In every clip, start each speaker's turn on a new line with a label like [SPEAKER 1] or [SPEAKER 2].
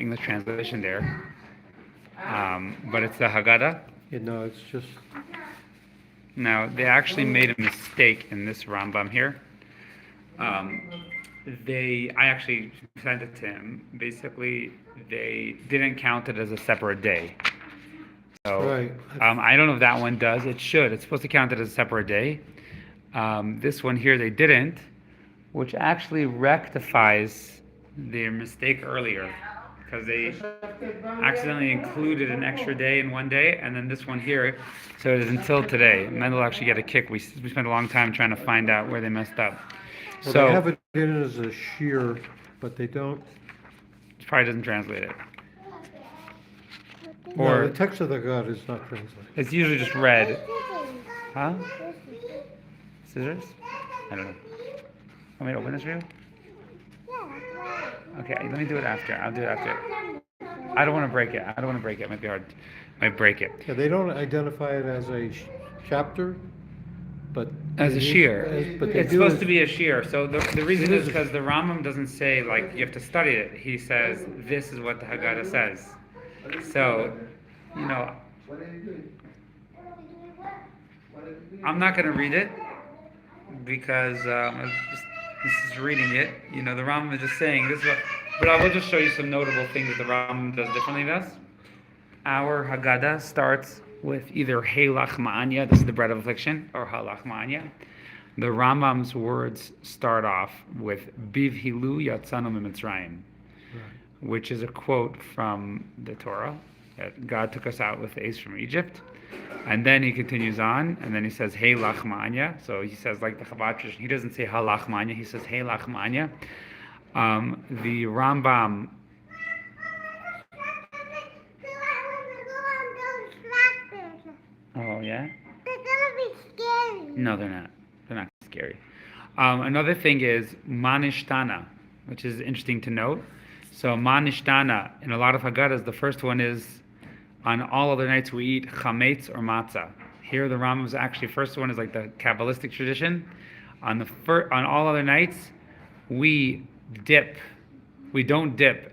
[SPEAKER 1] English translation there, but it's the Haggadah.
[SPEAKER 2] It's just.
[SPEAKER 1] Now, they actually made a mistake in this Rambam here. I actually sent it to him. Basically, they didn't count it as a separate day. So,
[SPEAKER 2] Right.
[SPEAKER 1] I don't know if that one does. It should. It's supposed to count it as a separate day. This one here, they didn't, which actually rectifies their mistake earlier, because they accidentally included an extra day in one day, and then this one here, so it is until today. Mendel actually get a kick. We spent a long time trying to find out where they messed up.
[SPEAKER 2] Well,
[SPEAKER 1] So
[SPEAKER 2] they have it in as a shear, but they don't.
[SPEAKER 1] it probably doesn't translate it.
[SPEAKER 2] No,
[SPEAKER 1] Or
[SPEAKER 2] the text of the God is not translated.
[SPEAKER 1] it's usually just red. Huh? Scissors? I don't know. Want me to open this for you? Okay, let me do it after. I'll do it after. I don't want to break it. It might be hard. Might break it.
[SPEAKER 2] Yeah, they don't identify it as a chapter, but
[SPEAKER 1] As a shear.
[SPEAKER 2] But they
[SPEAKER 1] It's
[SPEAKER 2] do
[SPEAKER 1] supposed
[SPEAKER 2] as-
[SPEAKER 1] to be a shear. So the reason
[SPEAKER 2] It
[SPEAKER 1] is
[SPEAKER 2] is a-
[SPEAKER 1] because the Rambam doesn't say, like, you have to study it. He says, this is what the Haggadah says. So, I'm not going to read it because this is reading it. The Rambam is just saying this is what. But I will just show you some notable things that the Rambam does differently than us. Our Haggadah starts with either Heilach Ma'anya, this is the bread of affliction, or Halach Ma'anya. The Rambam's words start off with Biv Hilu Yatzanu Mitzrayim, which is a quote from the Torah, that God took us out with the ace from Egypt. And then he continues on, and then he says, Hey Lachmanya. So he says, like the Chabad tradition, he doesn't say Halachmanya, he says, Hey Lachmanya. The Rambam. Oh, yeah?
[SPEAKER 3] They're gonna be scary.
[SPEAKER 1] No, they're not. They're not scary. Another thing is Manishtana, which is interesting to note. So Manishtana, in a lot of Haggadahs, the first one is, on all other nights we eat chametz or matzah. Here the Rambam's actually first one is like the Kabbalistic tradition. On all other nights, we dip. We don't dip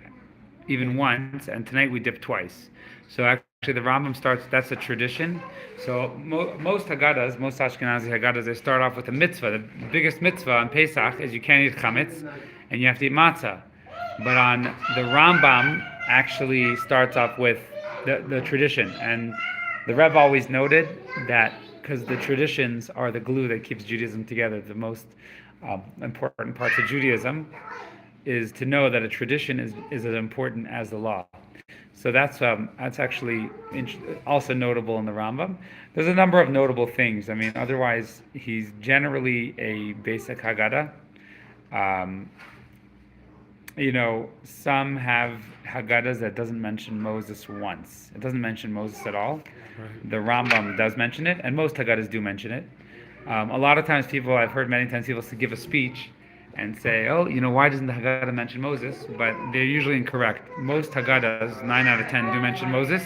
[SPEAKER 1] even once, and tonight we dip twice. So actually the Rambam starts, that's a tradition. So most Haggadahs, most Ashkenazi Haggadahs, they start off with a mitzvah. The biggest mitzvah on Pesach is you can't eat chametz, and you have to eat matzah. But on the Rambam actually starts off with the tradition, and the Rebbe always noted that because the traditions are the glue that keeps Judaism together. The most important parts of Judaism is to know that a tradition is as important as the law. So that's actually also notable in the Rambam. There's a number of notable things. I mean, otherwise he's generally a basic Haggadah. Some have Haggadahs that doesn't mention Moses once. It doesn't mention Moses at all. Right. The Rambam does mention it, and most Haggadahs do mention it. A lot of times I've heard many times people give a speech and say, why doesn't the Haggadah mention Moses? But they're usually incorrect. Most Haggadahs, 9 out of 10, do mention Moses.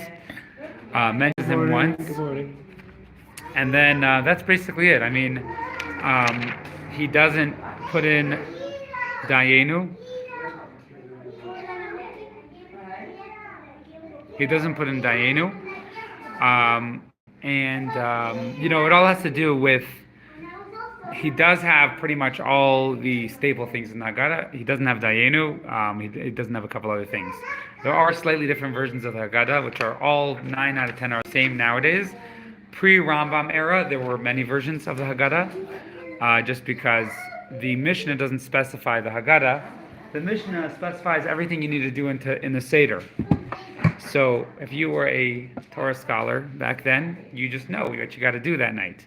[SPEAKER 1] Mentions him once.
[SPEAKER 2] Good morning.
[SPEAKER 1] And then that's basically it. I mean, he doesn't put in Dayenu. He doesn't put in Dayenu. It all has to do with, he does have pretty much all the staple things in the Haggadah. He doesn't have Dayenu. He doesn't have a couple other things. There are slightly different versions of the Haggadah, which are all 9 out of 10 are the same nowadays. Pre-Rambam era, there were many versions of the Haggadah, just because the Mishnah doesn't specify the Haggadah. The Mishnah specifies everything you need to do in the Seder. So if you were a Torah scholar back then, you just know what you got to do that night.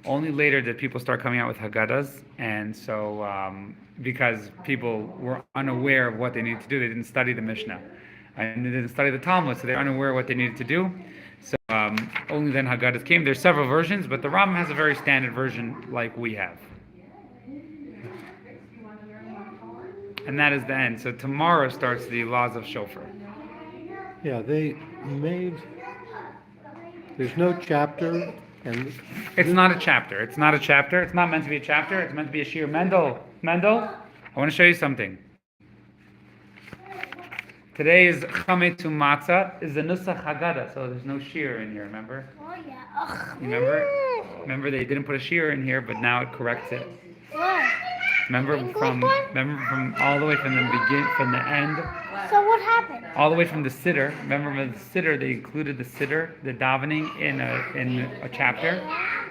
[SPEAKER 1] Only later did people start coming out with Haggadahs, and so because people were unaware of what they needed to do, they didn't study the Mishnah, and they didn't study the Talmud, so they're unaware of what they needed to do. So only then Haggadahs came. There's several versions, but the Rambam has a very standard version like we have. And that is the end. So tomorrow starts the laws of Shofar.
[SPEAKER 2] Yeah, there's no chapter, and
[SPEAKER 1] It's not a chapter. It's not meant to be a chapter. It's meant to be a shir. Mendel, I want to show you something. Today's Chametz Matzah is the Nusach Haggadah, so there's no shear in here, remember?
[SPEAKER 3] Oh yeah. Ugh.
[SPEAKER 1] You remember? Remember they didn't put a shear in here, but now it corrects it.
[SPEAKER 3] What?
[SPEAKER 1] Remember
[SPEAKER 3] English
[SPEAKER 1] from
[SPEAKER 3] one?
[SPEAKER 1] all the way from the from the end,
[SPEAKER 3] So what happened?
[SPEAKER 1] all the way from the Siddur. Remember with the Siddur, they included the Siddur, the davening in a chapter,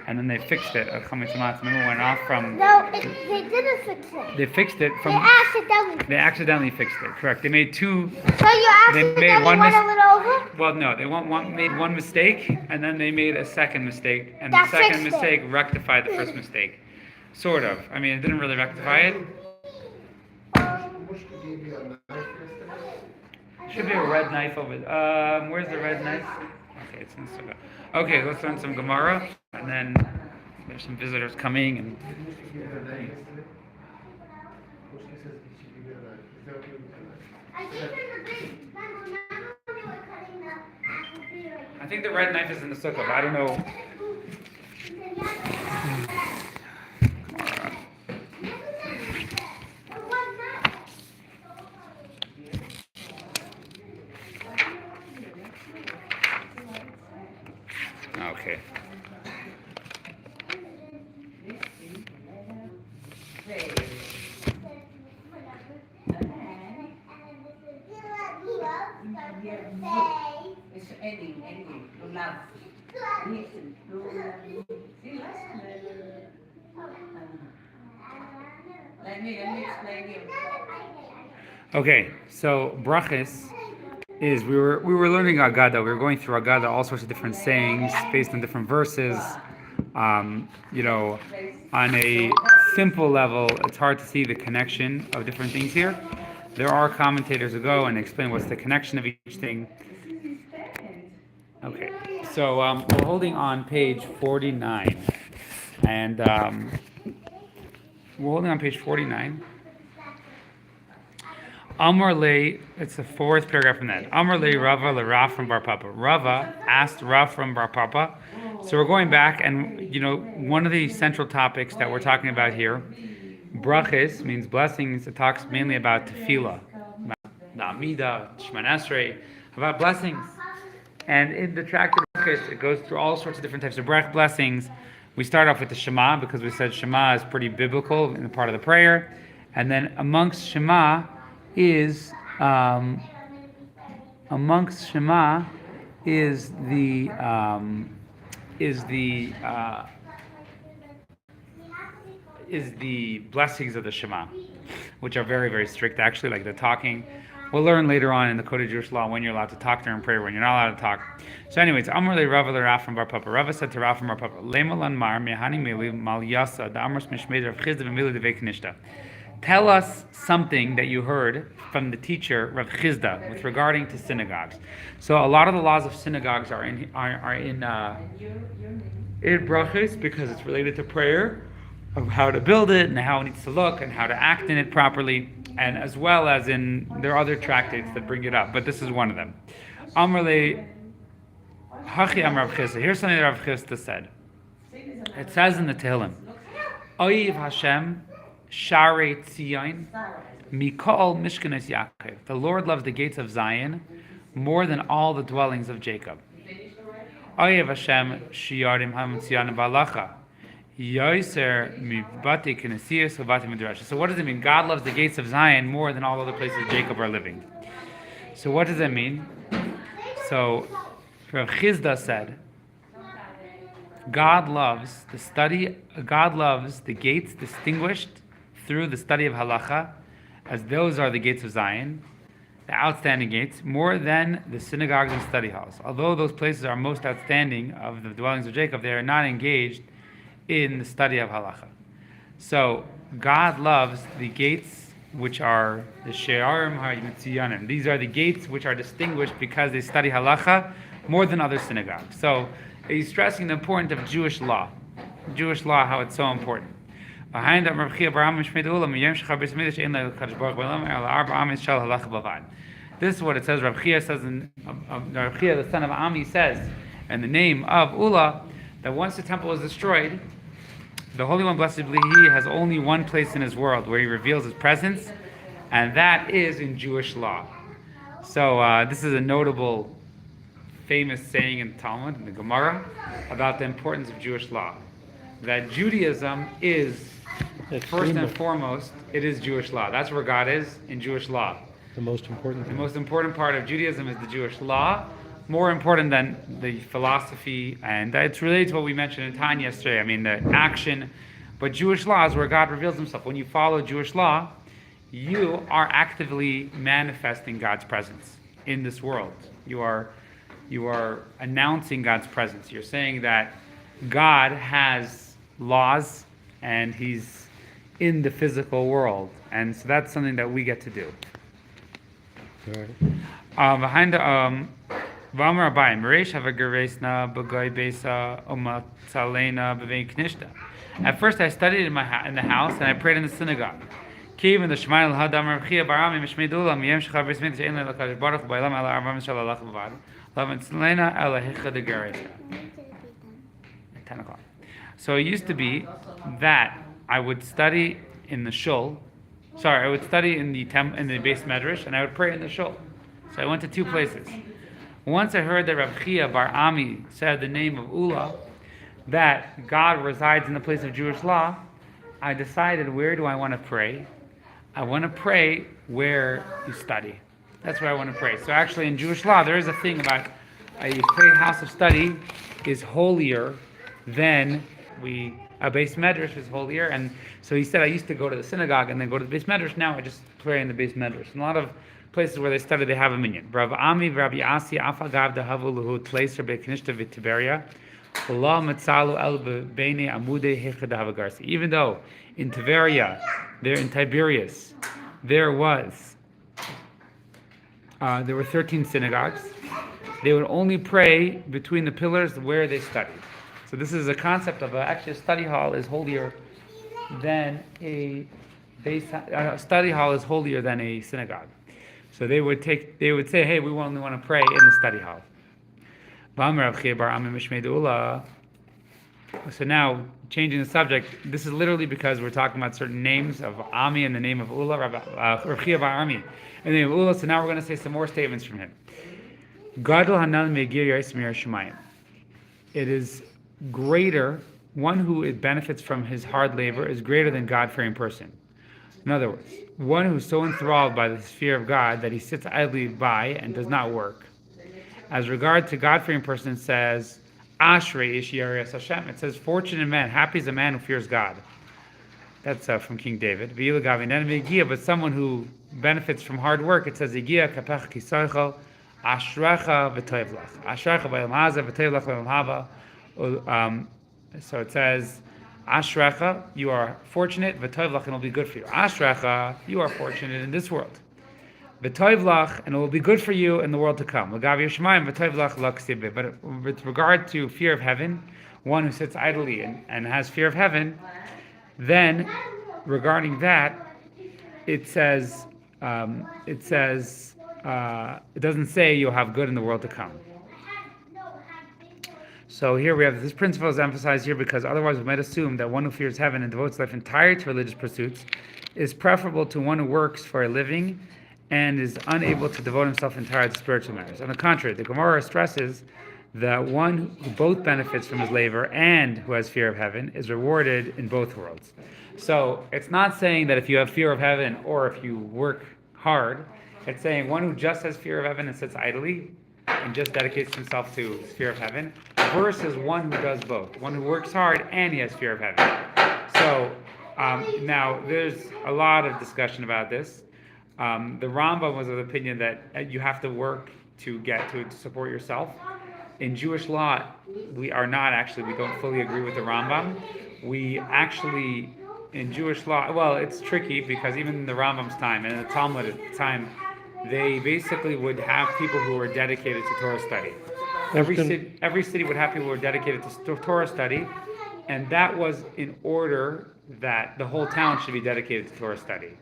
[SPEAKER 1] and then they fixed it. Chametz Matzah. Remember, it went off from.
[SPEAKER 3] No, they didn't fix it.
[SPEAKER 1] They fixed it
[SPEAKER 3] They
[SPEAKER 1] from.
[SPEAKER 3] accidentally.
[SPEAKER 1] They accidentally fixed it. Correct. They made two.
[SPEAKER 3] So you
[SPEAKER 1] They
[SPEAKER 3] accidentally
[SPEAKER 1] made one
[SPEAKER 3] went a little over?
[SPEAKER 1] Well, no, they made one mistake, and then they made a second mistake, and
[SPEAKER 3] That
[SPEAKER 1] the second
[SPEAKER 3] fixed it.
[SPEAKER 1] mistake rectified the first mistake. Sort of. I mean, it didn't really rectify it. Should be a red knife over there. Where's the red knife? Okay, it's in the sukkah. Okay, let's learn some Gemara, and then there's some visitors coming, and I think the red knife is in the sukkah, but I don't know. Okay. Okay, so brachis is we were learning Agada. We were going through Agada, all sorts of different sayings based on different verses. On a simple level, it's hard to see the connection of different things here. There are commentators who go and explain what's the connection of each thing. Okay, so we're holding on page 49, and we're holding on page 49. Amar Le, it's the fourth paragraph from that. Amar Le Rava Le Rav from Bar Papa. Rava asked Rav from Bar Papa. So we're going back, and one of the central topics that we're talking about here, brachis means blessings. It talks mainly about tefillah, the Amida, Shemon Esrei, about blessings. And in the tractate of brachis, it goes through all sorts of different types of blessings. We start off with the Shema because we said Shema is pretty biblical in the part of the prayer, and then amongst Shema is the blessings of the Shema, which are very, very strict actually, like the talking. We'll learn later on in the Code of Jewish Law when you're allowed to talk during prayer, when you're not allowed to talk. So anyways, Amar le Rava le Rav from Bar Papa. Rava said to Rav from Bar Papa, Lema lan mar mehani mili mal yasa da amros mishmei Rav Chizda v'mili devei knishta. Tell us something that you heard from the teacher Rav Chizda with regarding to synagogues. So a lot of the laws of synagogues are in brachos because it's related to prayer, of how to build it and how it needs to look and how to act in it properly, and as well as there are other tractates that bring it up, but this is one of them. Amar le Hachi Amar Rav Chizda. Here's something that Rav Chizda said. It says in the Tehillim, Oiv Hashem Sharei Tzion Mikol Mishkanes Yaakov. The Lord loves the gates of Zion more than all the dwellings of Jacob. Oyev Hashem Shiyarim Ham Tzion Balacha Yoser Mibati Kinesias Vati Midrash. So what does it mean? God loves the gates of Zion more than all other places Jacob are living. So what does that mean? So Rav Chizda said, God loves the gates distinguished through the study of halacha, as those are the gates of Zion, the outstanding gates, more than the synagogues and study halls. Although those places are most outstanding of the dwellings of Jacob, they are not engaged in the study of halacha. So God loves the gates which are the she'arim ha'yitziyanim. These are the gates which are distinguished because they study halacha more than other synagogues. So he's stressing the importance of Jewish law, how it's so important. Behind that, this is what it says. Rav Chia says, Rav Chia, the son of Ami, says, in the name of Ula, that once the temple is destroyed, the Holy One, blessed be He, has only one place in His world where He reveals His presence, and that is in Jewish law. So this is a notable, famous saying in the Talmud, in the Gemara, about the importance of Jewish law. That Judaism is, first and foremost, it is Jewish law. That's where God is, in Jewish law.
[SPEAKER 2] The most important
[SPEAKER 1] The
[SPEAKER 2] thing.
[SPEAKER 1] most important part of Judaism is the Jewish law, more important than the philosophy, and it's related to what we mentioned in Tanya yesterday. I mean, the action, but Jewish law is where God reveals himself. When you follow Jewish law, you are actively manifesting God's presence in this world. You are announcing God's presence. You're saying that God has laws and he's in the physical world. And so that's something that we get to do.
[SPEAKER 2] All right.
[SPEAKER 1] Behind the Vamar Abayim, Reish have a geresna b'goy besa umatzalena b'vein knishta. At first, I studied in the house and I prayed in the synagogue. Kiv in the Shemail Hadam Rabchia Barami Mishmedula Miyem Shchav Brismit Shein Lakadosh Baruch Bailam Ela Arvam Shalalach Bavad Lamatzalena Ela Hicha de Geresna. 10 o'clock. So it used to be that I would study in the shul. Sorry, I would study in the base medrash, and I would pray in the shul. So I went to two places. Once I heard that Rav Chia Bar Ami said the name of Ula, that God resides in the place of Jewish law, I decided, where do I want to pray? I want to pray where you study. That's where I want to pray. So actually in Jewish law, there is a thing about a praying house of study is holier than a base medrash is holier. And so he said, I used to go to the synagogue and then go to the base medrash. Now I just pray in the base medrash. In a lot of places where they study, they have a minyan. Rav Ami, Rabbi Asi, Afagav, Dahavu, Luhu, Tleiser, Bekinishta, Vitiberia, Allah Matzalu, El Bene, Amude, Hechadahavarsi. Even though in Tiberia, there in Tiberias, there were 13 synagogues, they would only pray between the pillars where they studied. So this is a concept of actually a study hall is holier than a study hall is holier than a synagogue. So they would say, hey, we only want to pray in the study hall. So now, changing the subject, this is literally because we're talking about certain names of Ami and the name of Ula, Rav Chia Bar Ami, and the name of Ula. So now we're going to say some more statements from him. Gadol Hanan Megir Yais Mir Shemayim. It is greater, one who benefits from his hard labor is greater than God-fearing person. In other words, one who's so enthralled by the fear of God that he sits idly by and does not work. As regard to God-fearing person, it says, Ashrei ish yareas Hashem. It says, fortunate man, happy is a man who fears God. That's from King David. But someone who benefits from hard work, it says, Igia kapech kisoichel, ashrecha v'toiv lach. Ashrecha v'yom haza v'toiv lach v'yom hava. So it says, Ashrecha, you are fortunate, v'toiv lach, and it will be good for you. Ashrecha, you are fortunate in this world. V'toiv lach, and it will be good for you in the world to come. L'gav yishmayim, v'toiv lach l'ksibbe. But with regard to fear of heaven, one who sits idly and has fear of heaven, then regarding that, it doesn't say you'll have good in the world to come. So here we have this principle is emphasized here because otherwise we might assume that one who fears heaven and devotes life entirely to religious pursuits is preferable to one who works for a living and is unable to devote himself entirely to spiritual matters. On the contrary, the Gemara stresses that one who both benefits from his labor and who has fear of heaven is rewarded in both worlds. So it's not saying that if you have fear of heaven or if you work hard, it's saying one who just has fear of heaven and sits idly and just dedicates himself to fear of heaven versus one who does both, one who works hard and he has fear of heaven. So now there's a lot of discussion about this. The Rambam was of the opinion that you have to work to support yourself. In Jewish law, we don't fully agree with the Rambam. We actually, in Jewish law, well, it's tricky because even in the Rambam's time and in the Talmud at the time, they basically would have people who were dedicated to Torah study. Every city would have people who were dedicated to Torah study, and that was in order that the whole town should be dedicated to Torah study.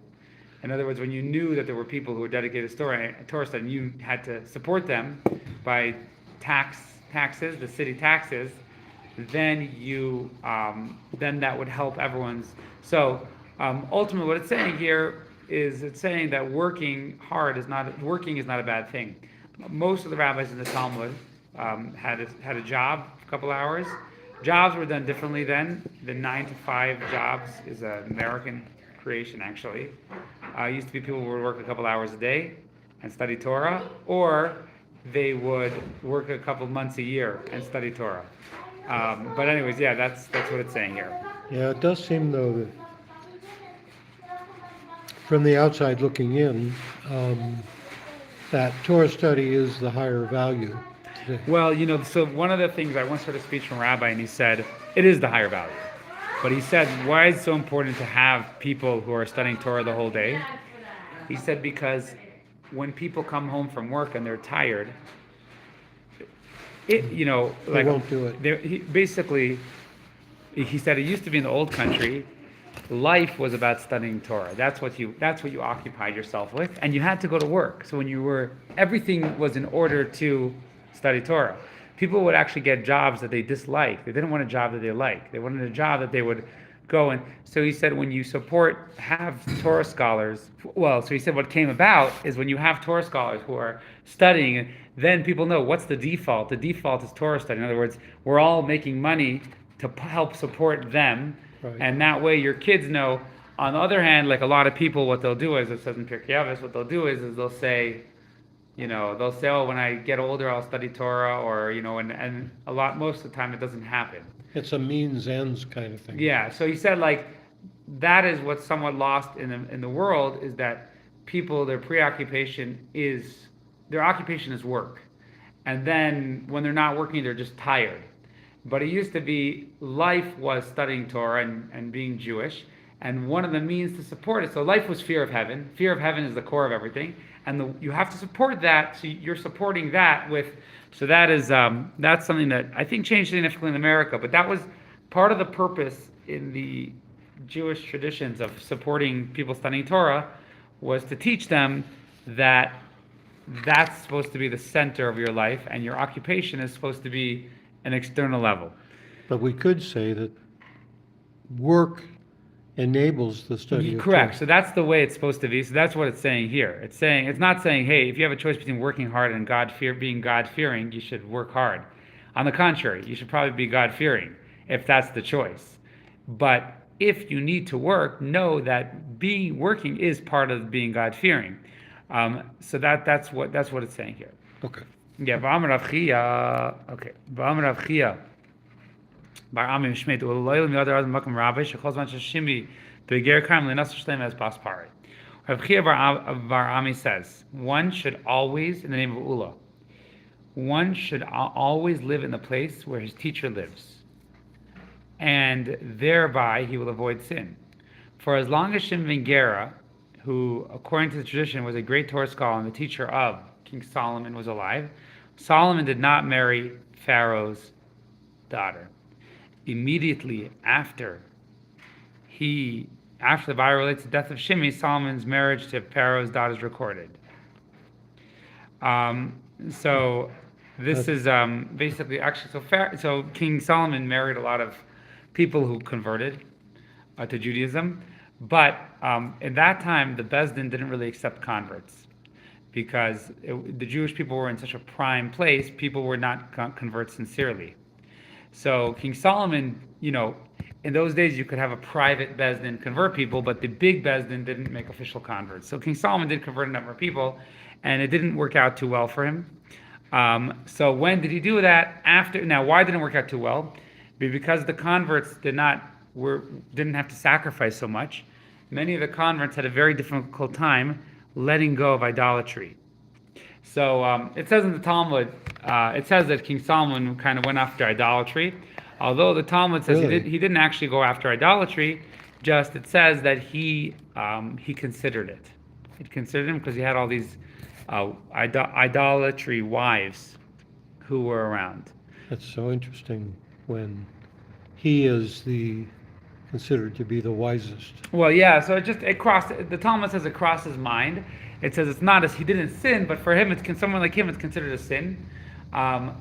[SPEAKER 1] In other words, when you knew that there were people who were dedicated to Torah study, you had to support them by taxes, the city taxes, then that would help everyone's. So ultimately, what it's saying here is it's saying that working is not a bad thing. Most of the rabbis in the Talmud had a job, a couple hours. Jobs were done differently then. The 9 to 5 jobs is an American creation, actually. It used to be people would work a couple hours a day and study Torah, or they would work a couple months a year and study Torah. But anyways, yeah, that's what it's saying here.
[SPEAKER 2] Yeah, it does seem though that from the outside looking in, that Torah study is the higher value today.
[SPEAKER 1] Well, so one of the things I once heard a speech from a rabbi, and he said it is the higher value. But he said, why is it so important to have people who are studying Torah the whole day? He said because when people come home from work and they're tired,
[SPEAKER 2] They won't do it.
[SPEAKER 1] He said it used to be in the old country, life was about studying Torah. That's what you occupied yourself with, and you had to go to work. So everything was in order to study Torah. People would actually get jobs that they disliked. They didn't want a job that they liked. They wanted a job that they would go and. So he said when you have Torah scholars. Well, so he said what came about is when you have Torah scholars who are studying, then people know what's the default. The default is Torah study. In other words, we're all making money to help support them.
[SPEAKER 2] Right.
[SPEAKER 1] And that way your kids know. On the other hand, like a lot of people, what they'll do is, it says in Pirkei Avos, what they'll do is they'll say, oh, when I get older, I'll study Torah, or, and most of the time it doesn't happen.
[SPEAKER 2] It's a means ends kind of thing.
[SPEAKER 1] Yeah, so he said, that is what's somewhat lost in the world, is that people, their occupation is work. And then when they're not working, they're just tired. But it used to be, life was studying Torah and being Jewish, and one of the means to support it. So life was fear of heaven. Fear of heaven is the core of everything, and you have to support that. So you're supporting that with. So that's something that I think changed significantly in America. But that was part of the purpose in the Jewish traditions of supporting people studying Torah, was to teach them that that's supposed to be the center of your life, and your occupation is supposed to be an external level.
[SPEAKER 2] But we could say that work enables the study of
[SPEAKER 1] Correct.
[SPEAKER 2] Torah.
[SPEAKER 1] So that's the way it's supposed to be. So that's what it's saying here. It's not saying, hey, if you have a choice between working hard and being God-fearing, you should work hard. On the contrary, you should probably be God-fearing if that's the choice. But if you need to work, know that working is part of being God-fearing. So that's what it's saying here.
[SPEAKER 2] Okay.
[SPEAKER 1] Yeah, V'amar Rav Chia. Okay, V'amar Rav Chia. Bar Ami Mishmeit Uloyel Miyad Raz Makam Rabbi Shechol Zman Shishimi Beger Kaim Lenas Shlem as Bas Pari. Rav Chia Bar Ami says one should always, in the name of Ula, one should always live in the place where his teacher lives, and thereby he will avoid sin. For as long as Shimon ben Gera, who according to the tradition was a great Torah scholar and the teacher of King Solomon, was alive, Solomon did not marry Pharaoh's daughter. Immediately after the Bible relates the death of Shimei, Solomon's marriage to Pharaoh's daughter is recorded. So this is basically so King Solomon married a lot of people who converted to Judaism, but in that time the Bezdin didn't really accept converts because the Jewish people were in such a prime place. People were not convert sincerely. So King Solomon, in those days you could have a private Bezdin convert people, but the big Bezdin didn't make official converts. So King Solomon did convert a number of people, and it didn't work out too well for him. So when did he do that? Now, why didn't it work out too well? Because the converts didn't have to sacrifice so much. Many of the converts had a very difficult time letting go of idolatry. So it says in the Talmud, it says that King Solomon kind of went after idolatry, although the Talmud says he didn't actually go after idolatry. Just it says that he considered it. It considered him because he had all these idolatry wives who were around.
[SPEAKER 2] That's so interesting when he is considered to be the wisest.
[SPEAKER 1] Well, yeah. So it crossed. The Talmud says it crossed his mind. It says it's not as he didn't sin, but for him, someone like him, it's considered a sin. And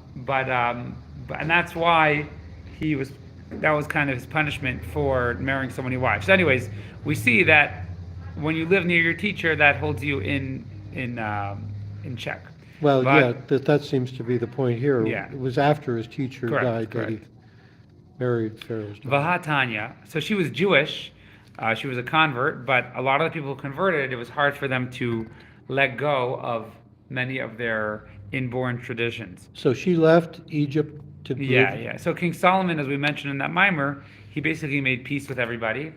[SPEAKER 1] that's why that was kind of his punishment for marrying so many wives. So anyways, we see that when you live near your teacher, that holds you in check.
[SPEAKER 2] Well, yeah,
[SPEAKER 1] But
[SPEAKER 2] that seems to be the point here.
[SPEAKER 1] yeah,
[SPEAKER 2] It was after his teacher
[SPEAKER 1] correct,
[SPEAKER 2] died that he
[SPEAKER 1] correct.
[SPEAKER 2] married Pharaoh's daughter.
[SPEAKER 1] Vahatanya. So she was Jewish. She was a convert, but a lot of the people who converted, it was hard for them to let go of many of their inborn traditions.
[SPEAKER 2] So she left Egypt to
[SPEAKER 1] Yeah,
[SPEAKER 2] live.
[SPEAKER 1] yeah. So King Solomon, as we mentioned in that mimer, he basically made peace with everybody,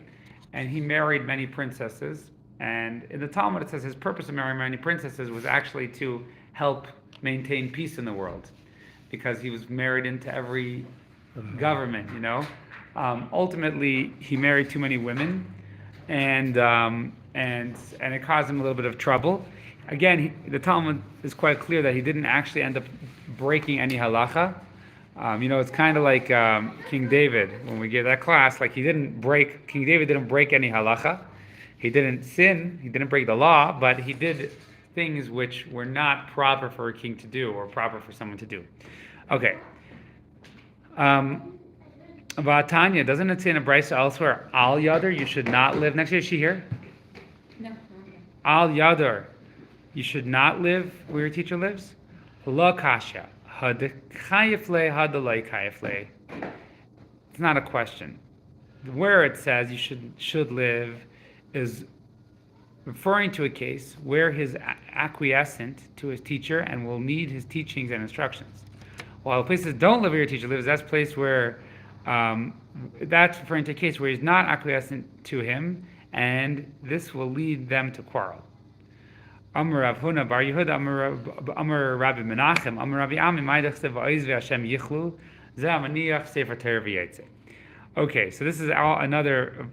[SPEAKER 1] and he married many princesses. And in the Talmud, it says his purpose of marrying many princesses was actually to help maintain peace in the world, because he was married into every government. Ultimately, he married too many women, and it caused him a little bit of trouble. Again, the Talmud is quite clear that he didn't actually end up breaking any halacha. It's kind of like King David when we give that class. Like King David didn't break any halacha. He didn't sin. He didn't break the law, but he did things which were not proper for a king to do or proper for someone to do. Okay. About Tanya, doesn't it say in a brisa elsewhere, Al Yadar, you should not live next to you? Is she here?
[SPEAKER 4] No.
[SPEAKER 1] Al Yadar, you should not live where your teacher lives? La kasha. Had chayefle, had lay chayefle. It's not a question. Where it says you should live is referring to a case where he's acquiescent to his teacher and will need his teachings and instructions. While the places don't live where your teacher lives, that's a place where that's referring to a case where he's not acquiescent to him, and this will lead them to quarrel. Amar Rav Huna Bar Yehuda, Amar Rabbi Menachem, Amar Rabbi Ami, Ma'idach Va'oz Ve'Hashem Yichlu, Zeh Amaniach Sefer Torah V'Yetze. Okay, so this is another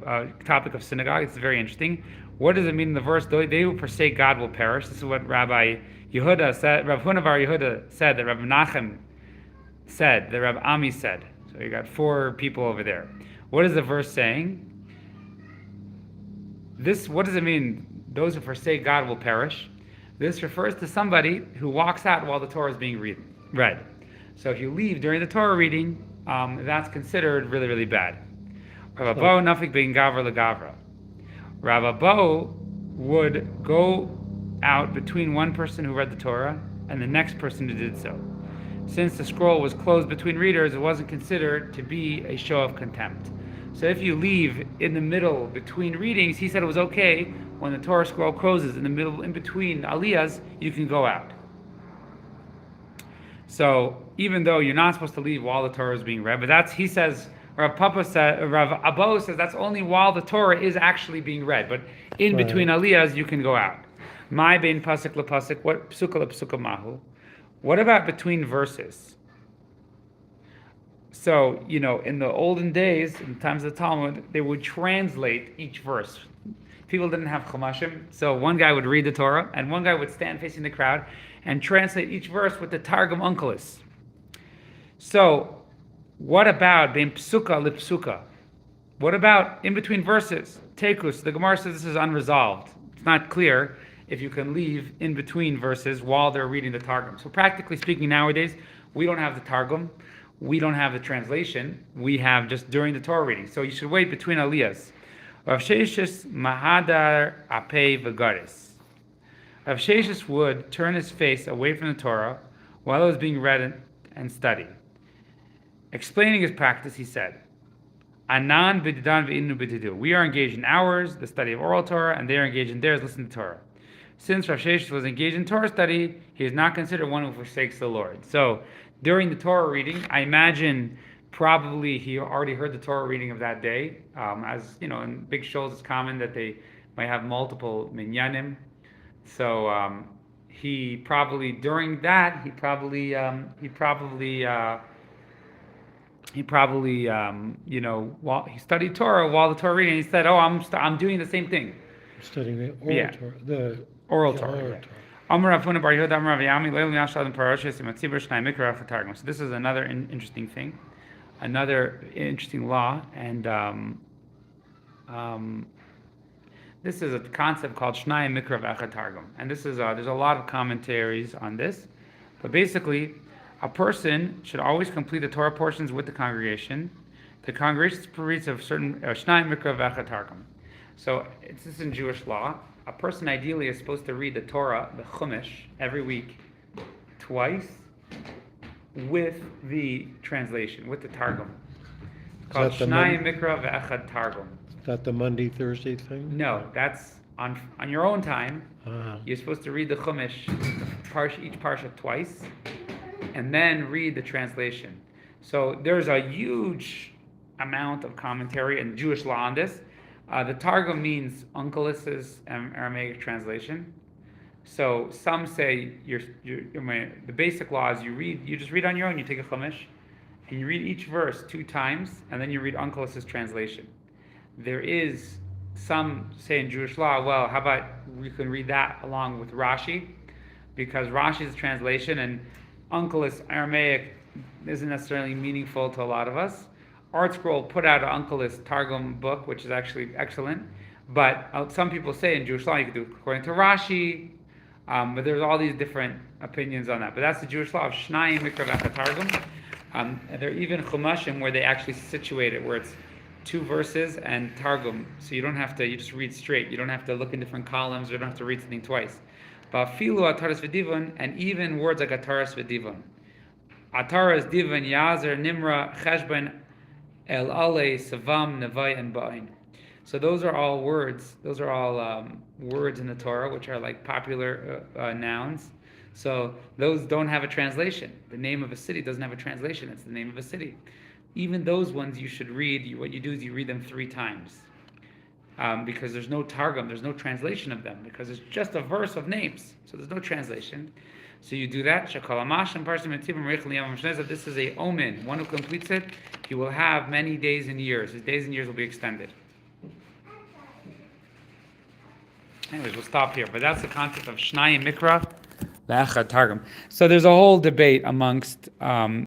[SPEAKER 1] topic of synagogue. It's very interesting. What does it mean in the verse? They who forsake God will perish. This is what Rabbi Yehuda said. Rav Huna Bar Yehuda said that Rabbi Menachem said, that Rabbi Ami said. So you got four people over there. What is the verse saying? What does it mean? Those who forsake God will perish. This refers to somebody who walks out while the Torah is being read. So if you leave during the Torah reading, that's considered really, really bad. Rav Abo nafik bein gavra legavra. Rav Abo would go out between one person who read the Torah and the next person who did so. Since the scroll was closed between readers, it wasn't considered to be a show of contempt. So if you leave in the middle between readings, he said it was okay. When the Torah scroll closes in the middle, in between aliyahs, you can go out. So even though you're not supposed to leave while the Torah is being read, but he says, Rav Abo says that's only while the Torah is actually being read. But in between aliyahs, you can go out. My bein pasuk lepasuk, what psuka lepsuka mahu? What about between verses? So, in the olden days, in times of the Talmud, they would translate each verse. People didn't have chumashim, so one guy would read the Torah, and one guy would stand facing the crowd and translate each verse with the Targum Onkelos. So, what about bein psuka lipsuka? What about in between verses? Tekus, the Gemara says this is unresolved. It's not clear if you can leave in between verses while they're reading the Targum. So practically speaking, nowadays, we don't have the Targum, we don't have the translation, we have just during the Torah reading. So you should wait between aliyahs. Rav Sheshis mahadar apei v'garis. Rav Sheshis would turn his face away from the Torah while it was being read and studied. Explaining his practice, he said, Anan b'didan v'inu b'didu. We are engaged in ours, the study of oral Torah, and they are engaged in theirs, listening to Torah. Since Rav Sheshis was engaged in Torah study, he is not considered one who forsakes the Lord. So during the Torah reading, I imagine probably he already heard the Torah reading of that day. As you know, in big shows, it's common that they might have multiple minyanim. So he probably during that he while he studied Torah while the Torah reading, he said, "Oh, I'm doing the same thing."
[SPEAKER 2] Studying the oral Torah. The
[SPEAKER 1] oral Torah. So this is another interesting thing, another interesting law, and this is a concept called Shnai Mikra V'Echad Targum, and this is there's a lot of commentaries on this, but basically, a person should always complete the Torah portions with the congregation. The congregation reads of certain Shnai Mikra V'Echad Targum. So it's this in Jewish law. A person ideally is supposed to read the Torah, the Chumash, every week, twice, with the translation, with the Targum. It's called
[SPEAKER 2] that the
[SPEAKER 1] Shnai Mikra Ve'echad Targum.
[SPEAKER 2] Is that the Monday, Thursday thing?
[SPEAKER 1] No, that's on your own time.
[SPEAKER 2] Ah,
[SPEAKER 1] You're supposed to read the Chumash, each parsha twice, and then read the translation. So there's a huge amount of commentary and Jewish law on this. The Targum means Onkelus's Aramaic translation. So some say the basic law is you just read on your own. You take a Chumash, and you read each verse 2 times, and then you read Onkelus's translation. There is some say in Jewish law, well, how about we can read that along with Rashi, because Rashi's translation and Onkelos Aramaic isn't necessarily meaningful to a lot of us. Art Scroll put out an Onkelos Targum book, which is actually excellent, but some people say in Jewish law you can do it according to Rashi, but there's all these different opinions on that. But that's the Jewish law of Shnai Mikra Ve'echad Targum. And there are even Chumashim where they actually situate it, where it's 2 verses and Targum, so you just read straight. You don't have to look in different columns, or you don't have to read something twice. But Filu Ataras V'Divon, and even words like Ataras V'Divon. Ataras, Divon, Yazer, Nimra, Cheshbon, El Ale, Savam, Nevai, and Ba'in. So those are all words. Those are all words in the Torah, which are like popular nouns. So those don't have a translation. The name of a city doesn't have a translation. It's the name of a city. Even those ones you should read. What you do is you read them 3 times. Because there's no Targum, there's no translation of them, because it's just a verse of names. So there's no translation. So you do that. This is a omen. One who completes it, he will have many days and years. His days and years will be extended. Anyways, we'll stop here. But that's the concept of Shnai Mikra Ve'echad Targum. So there's a whole debate amongst